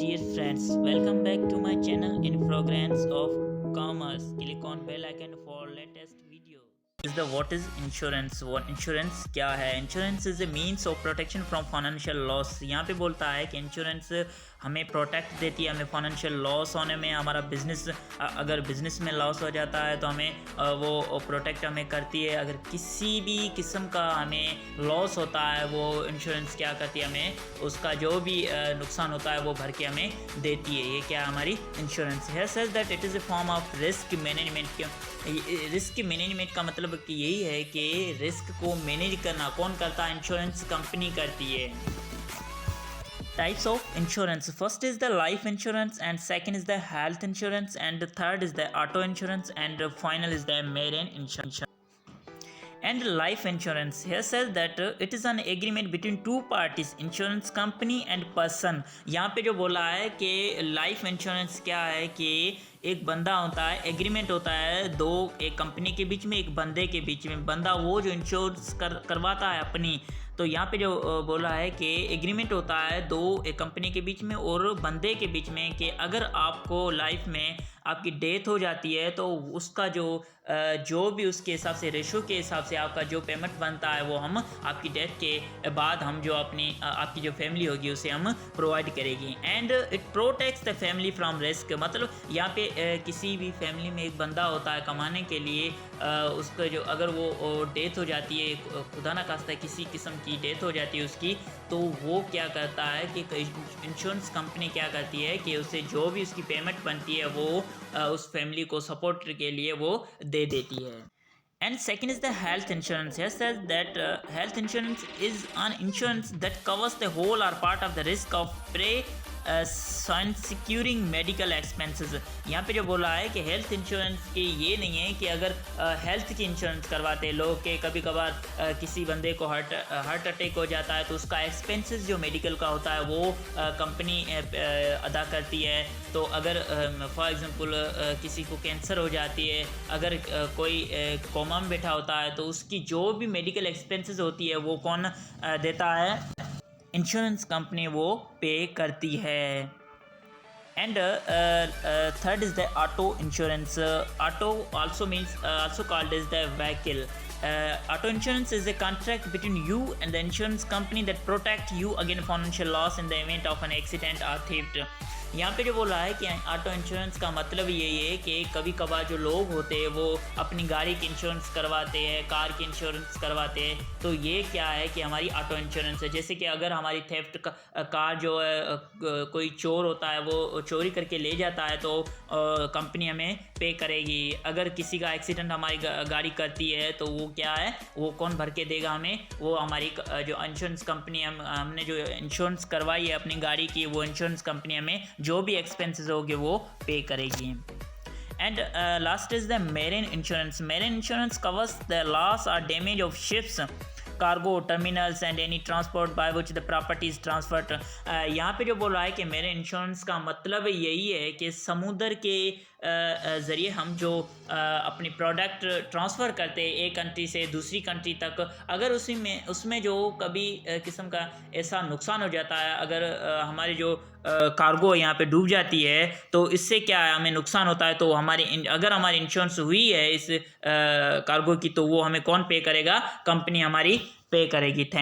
Dear friends, welcome back to my channel in Fragrance of Commerce. Click on bell icon for latest video. Is the what is insurance? What insurance क्या है? Insurance is a means of protection from financial loss. यहाँ पे बोलता है कि insurance हमें protect देती है, हमें फाइनेंशियल लॉस होने में, हमारा बिजनेस अगर बिजनेस में लॉस हो जाता है तो हमें वो प्रोटेक्ट हमें करती है। अगर किसी भी किस्म का हमें लॉस होता है वो इंश्योरेंस क्या करती है, हमें उसका जो भी नुकसान होता है वो भर के हमें देती है। ये क्या हमारी इंश्योरेंस है। Says that it is a form of risk management. Risk management का मतलब कि यही है कि रिस्क को मैनेज करना कौन करता है? इंश्योरेंस कंपनी करती है। Types of insurance: first is the life insurance, and second is the health insurance, and the third is the auto insurance, and the final is the marine insurance. And life insurance here says that it is an agreement between two parties, insurance company and person. यहाँ पे जो बोला है कि life insurance क्या है कि एक बंदा होता है, एग्रीमेंट होता है दो, एक कंपनी के बीच में, एक बंदे के बीच में। बंदा वो जो इंश्योरेंस करवाता है अपनी, तो यहाँ पे जो बोला है कि एग्रीमेंट होता है दो, एक कंपनी के बीच में और बंदे के बीच में कि अगर आपको लाइफ में आपकी डेथ हो जाती है तो उसका जो भी उसके हिसाब से रेशो के हिसाब से आपका जो पेमेंट बनता है वो हम आपकी डेथ के बाद हम जो आपकी जो फैमिली होगी उसे हम प्रोवाइड करेगी। And it protects the family from risk. मतलब यहाँ पे किसी भी फैमिली में एक बंदा होता है कमाने के लिए, उसका जो अगर वो डेथ हो जाती है, खुदा ना खास्ता किसी किस्म की डेथ हो जाती है उसकी, तो वो क्या करता है कि इंश्योरेंस कंपनी क्या करती है कि उसे जो भी उसकी पेमेंट बनती है वो उस फैमिली को सपोर्ट के लिए वो दे देती है। And second is the health insurance. Here says that health insurance is an insurance that covers the whole or part of the risk of prey securing medical expenses. यहाँ पे जो बोला है कि हेल्थ इंश्योरेंस के ये नहीं है कि अगर हेल्थ की इंश्योरेंस करवाते हैं लोग के कभी कभार किसी बंदे को हार्ट अटैक हो जाता है तो उसका एक्सपेंसेस जो मेडिकल का होता है वो कंपनी अदा करती है। तो अगर फॉर एग्जांपल किसी को कैंसर हो जाती है, अगर कोई कोमा में बैठा होता है तो उसकी जो भी मेडिकल एक्सपेंसेस होती है वो कौन देता है? इंश्योरेंस कंपनी वो पे करती है। And third is the auto insurance. Auto also called as the vehicle. Auto insurance is a contract between you and the insurance company that protect you against financial loss in the event of an accident or theft. यहाँ पे जो बोला है कि auto insurance का मतलब यही है कि कभी कभार जो लोग होते हैं वो अपनी गाड़ी की इंश्योरेंस करवाते हैं, कार की इंश्योरेंस करवाते हैं। तो ये क्या है कि हमारी ऑटो इंश्योरेंस है। जैसे कि अगर हमारी थेफ्ट कार जो है कोई चोर होता है वो चोरी करके ले जाता है तो कंपनी हमें पे करेगी। अगर किसी का एक्सीडेंट हमारी गाड़ी करती है तो वो क्या है, वो कौन भर के देगा हमें? वो हमारी जो इंश्योरेंस कंपनी हमने जो इंश्योरेंस करवाई है अपनी गाड़ी की, वो इंश्योरेंस कंपनी हमें जो भी एक्सपेंसेस होंगे वो पे करेगी। And last is the marine insurance. Marine insurance covers the loss or damage of ships, cargo terminals and any transport by which the property is transferred. यहाँ पे जो बोल रहा है कि मेरे इंश्योरेंस का मतलब यही है कि समुद्र के ज़रिए हम जो अपनी प्रोडक्ट ट्रांसफ़र करते हैं एक कंट्री से दूसरी कंट्री तक, अगर उसमें जो कभी किस्म का ऐसा नुकसान हो जाता है, अगर हमारी जो कार्गो यहाँ पे डूब जाती है तो इससे क्या है, हमें नुकसान होता है। तो अगर हमारी इंश्योरेंस हुई है इस कार्गो की तो वो हमें कौन पे करेगा? कंपनी हमारी पे करेगी। थैंक